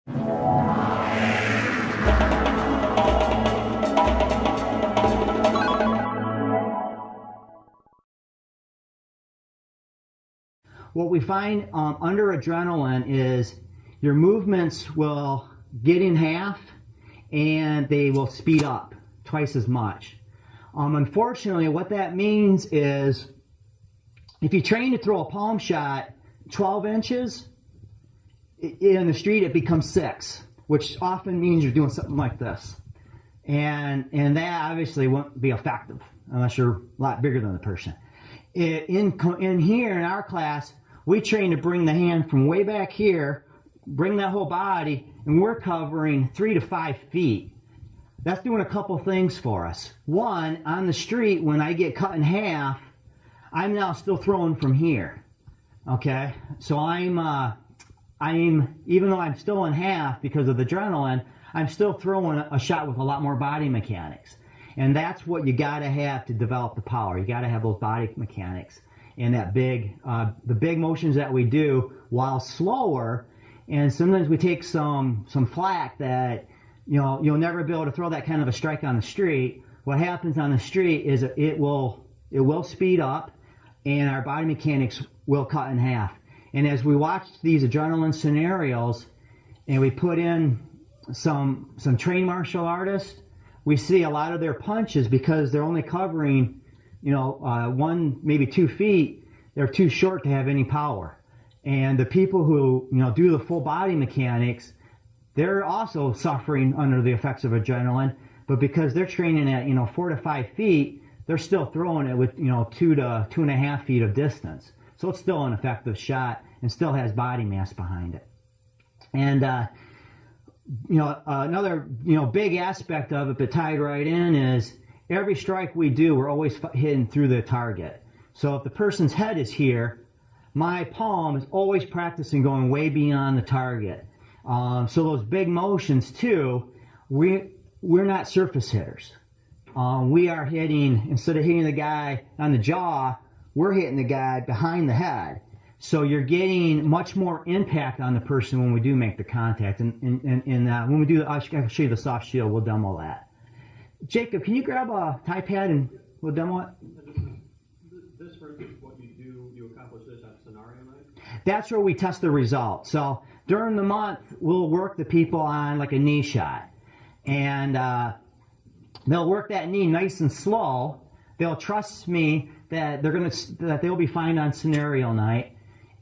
What we find under adrenaline is your movements will get in half and they will speed up twice as much. Unfortunately, what that means is if you train to throw a palm shot 12 inches, in the street it becomes 6, which often means you're doing something like this. And that obviously won't be effective unless you're a lot bigger than the person. In here, in our class, we train to bring the hand from way back here, bring that whole body, and we're covering 3 to 5 feet. That's doing a couple things for us. One, on the street, when I get cut in half, I'm now still throwing from here. Okay? So I'm even though I'm still in half because of the adrenaline, I'm still throwing a shot with a lot more body mechanics. And that's what you gotta have to develop the power. You gotta have those body mechanics and that the big motions that we do while slower. And sometimes we take some flack that, you know, you'll never be able to throw that kind of a strike on the street. What happens on the street is it will speed up and our body mechanics will cut in half. And as we watch these adrenaline scenarios and we put in some trained martial artists, we see a lot of their punches, because they're only covering, you know, 1, maybe 2 feet, they're too short to have any power. And the people who, you know, do the full body mechanics, they're also suffering under the effects of adrenaline, but because they're training at, you know, 4 to 5 feet, they're still throwing it with, you know, 2 to 2.5 feet of distance. So it's still an effective shot and still has body mass behind it. And, you know, another, you know, big aspect of it that tied right in is every strike we do, we're always hitting through the target. So if the person's head is here, my palm is always practicing going way beyond the target. So those big motions too, we're not surface hitters. We are hitting, instead of hitting the guy on the jaw, we're hitting the guy behind the head. So you're getting much more impact on the person when we do make the contact. And when we do, I'll show you the soft shield, we'll demo that. Jacob, can you grab a tie pad and we'll demo it? This, for instance, what you accomplish this at scenario night? That's where we test the results. So during the month, we'll work the people on like a knee shot. And they'll work that knee nice and slow. They'll trust me that they'll be fine on scenario night.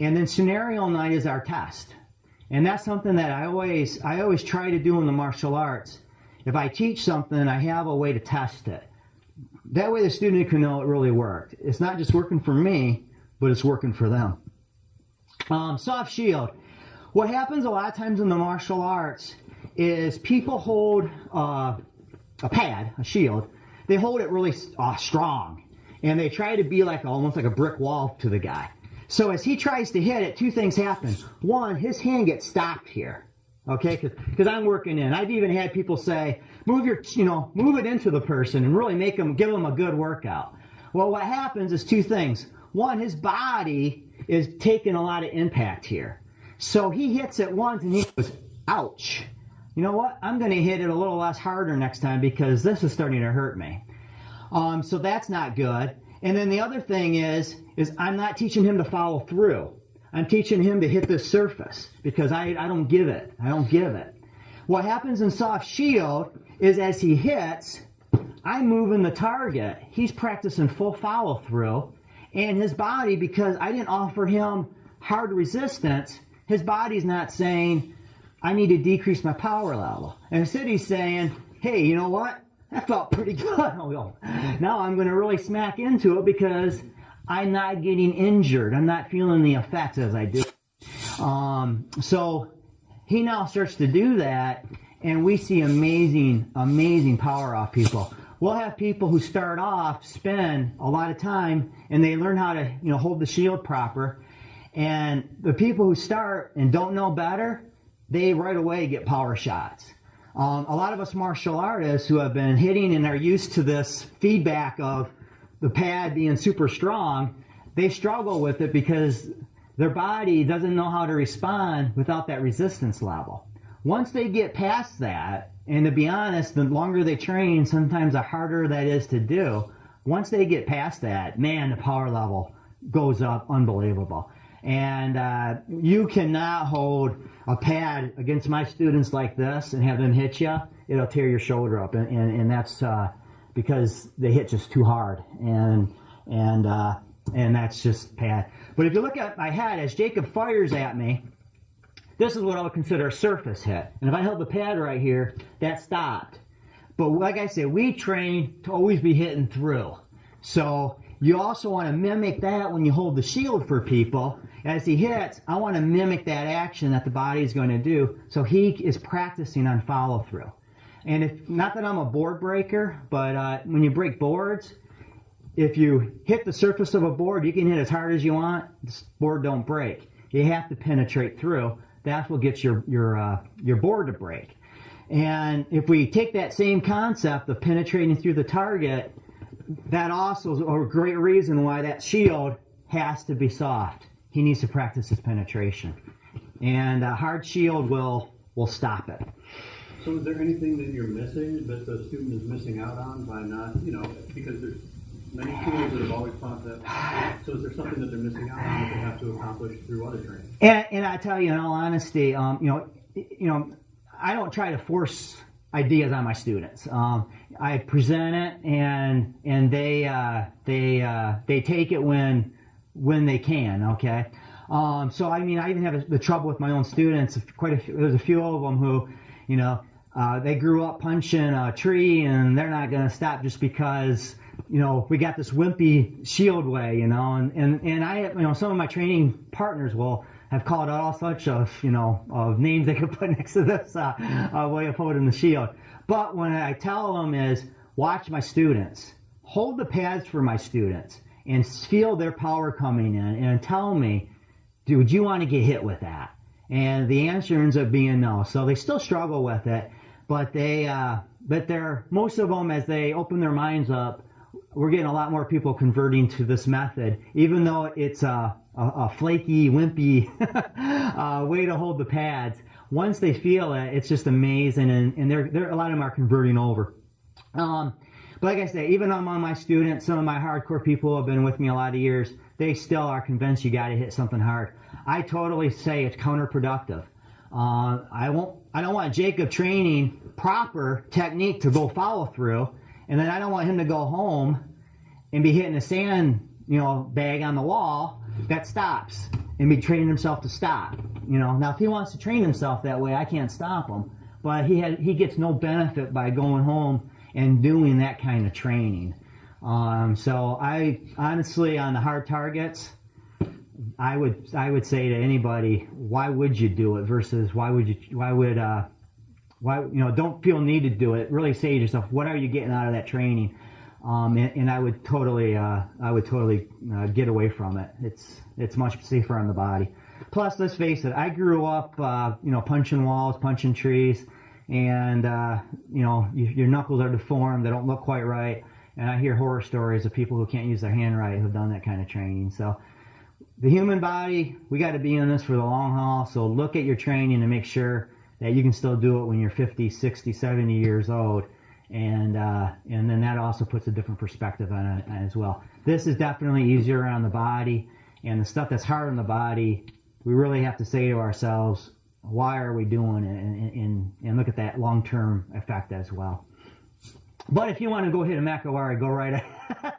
And then scenario night is our test. And that's something that I always try to do in the martial arts. If I teach something, I have a way to test it. That way the student can know it really worked. It's not just working for me, but it's working for them. Soft shield. What happens a lot of times in the martial arts is people hold a pad, a shield. They hold it really strong. And they try to be like almost like a brick wall to the guy. So as he tries to hit it, 2 things happen. One, his hand gets stopped here. Okay, because I'm working in. I've even had people say, move it into the person and really give them a good workout. Well, what happens is 2 things. One, his body is taking a lot of impact here. So he hits it once and he goes, ouch. You know what? I'm going to hit it a little less harder next time because this is starting to hurt me. So that's not good. And then the other thing is I'm not teaching him to follow through. I'm teaching him to hit this surface because I don't give it. I don't give it. What happens in soft shield is as he hits, I'm moving the target. He's practicing full follow through. And his body, because I didn't offer him hard resistance, his body's not saying, I need to decrease my power level. And instead he's saying, hey, you know what? That felt pretty good. Now I'm going to really smack into it because I'm not getting injured. I'm not feeling the effects as I do. So he now starts to do that, and we see amazing, amazing power off people. We'll have people who start off, spend a lot of time, and they learn how to, hold the shield proper. And the people who start and don't know better, they right away get power shots. A lot of us martial artists who have been hitting and are used to this feedback of the pad being super strong, they struggle with it because their body doesn't know how to respond without that resistance level. Once they get past that, and to be honest, the longer they train, sometimes the harder that is to do. Once they get past that, man, the power level goes up unbelievable. And you cannot hold a pad against my students like this and have them hit you. It'll tear your shoulder up, and that's because they hit just too hard, and that's just bad. But if you look at my head, as Jacob fires at me, this is what I would consider a surface hit. And if I held the pad right here, that stopped. But like I said, we train to always be hitting through. So you also want to mimic that when you hold the shield for people. As he hits, I want to mimic that action that the body is going to do. So he is practicing on follow through. And if, not that I'm a board breaker, but when you break boards, if you hit the surface of a board, you can hit as hard as you want. The board don't break. You have to penetrate through. That's what gets your board to break. And if we take that same concept of penetrating through the target, that also is a great reason why that shield has to be soft. He needs to practice his penetration. And a hard shield will stop it. So is there anything that you're missing, that the student is missing out on by not, because there's many schools that have always taught that. So is there something that they're missing out on that they have to accomplish through other training? And I tell you, in all honesty, I don't try to force ideas on my students. I present it, and they take it when they can. Okay. So I mean, I even have the trouble with my own students. There's a few of them who, they grew up punching a tree, and they're not going to stop just because we got this wimpy shield way, and I, some of my training partners will have called out all such of names they could put next to this way of holding the shield. But when I tell them is, watch my students, hold the pads for my students, and feel their power coming in, and tell me, would you want to get hit with that? And the answer ends up being no. So they still struggle with it, but most of them, as they open their minds up, we're getting a lot more people converting to this method, even though it's a flaky, wimpy way to hold the pads. Once they feel it, it's just amazing, and a lot of them are converting over. But like I say, even among my students, some of my hardcore people who have been with me a lot of years, they still are convinced you got to hit something hard. I totally say it's counterproductive. I don't want Jacob training proper technique to go follow through, and then I don't want him to go home and be hitting a sand, bag on the wall that stops, and be training himself to stop. Now if he wants to train himself that way, I can't stop him, but he gets no benefit by going home and doing that kind of training. So I honestly, on the hard targets, I would say to anybody, why would you do it versus don't feel need to do it. Really say to yourself, what are you getting out of that training? And I would totally get away from it. It's much safer on the body. Plus, let's face it, I grew up, punching walls, punching trees, and your knuckles are deformed. They don't look quite right. And I hear horror stories of people who can't use their hand right who've done that kind of training. So the human body, we got to be in this for the long haul. So look at your training and make sure that you can still do it when you're 50, 60, 70 years old. And then that also puts a different perspective on it as well. This is definitely easier on the body, and the stuff that's hard on the body, we really have to say to ourselves, why are we doing it, and look at that long-term effect as well. But if you want to go hit a Makawari, go right ahead.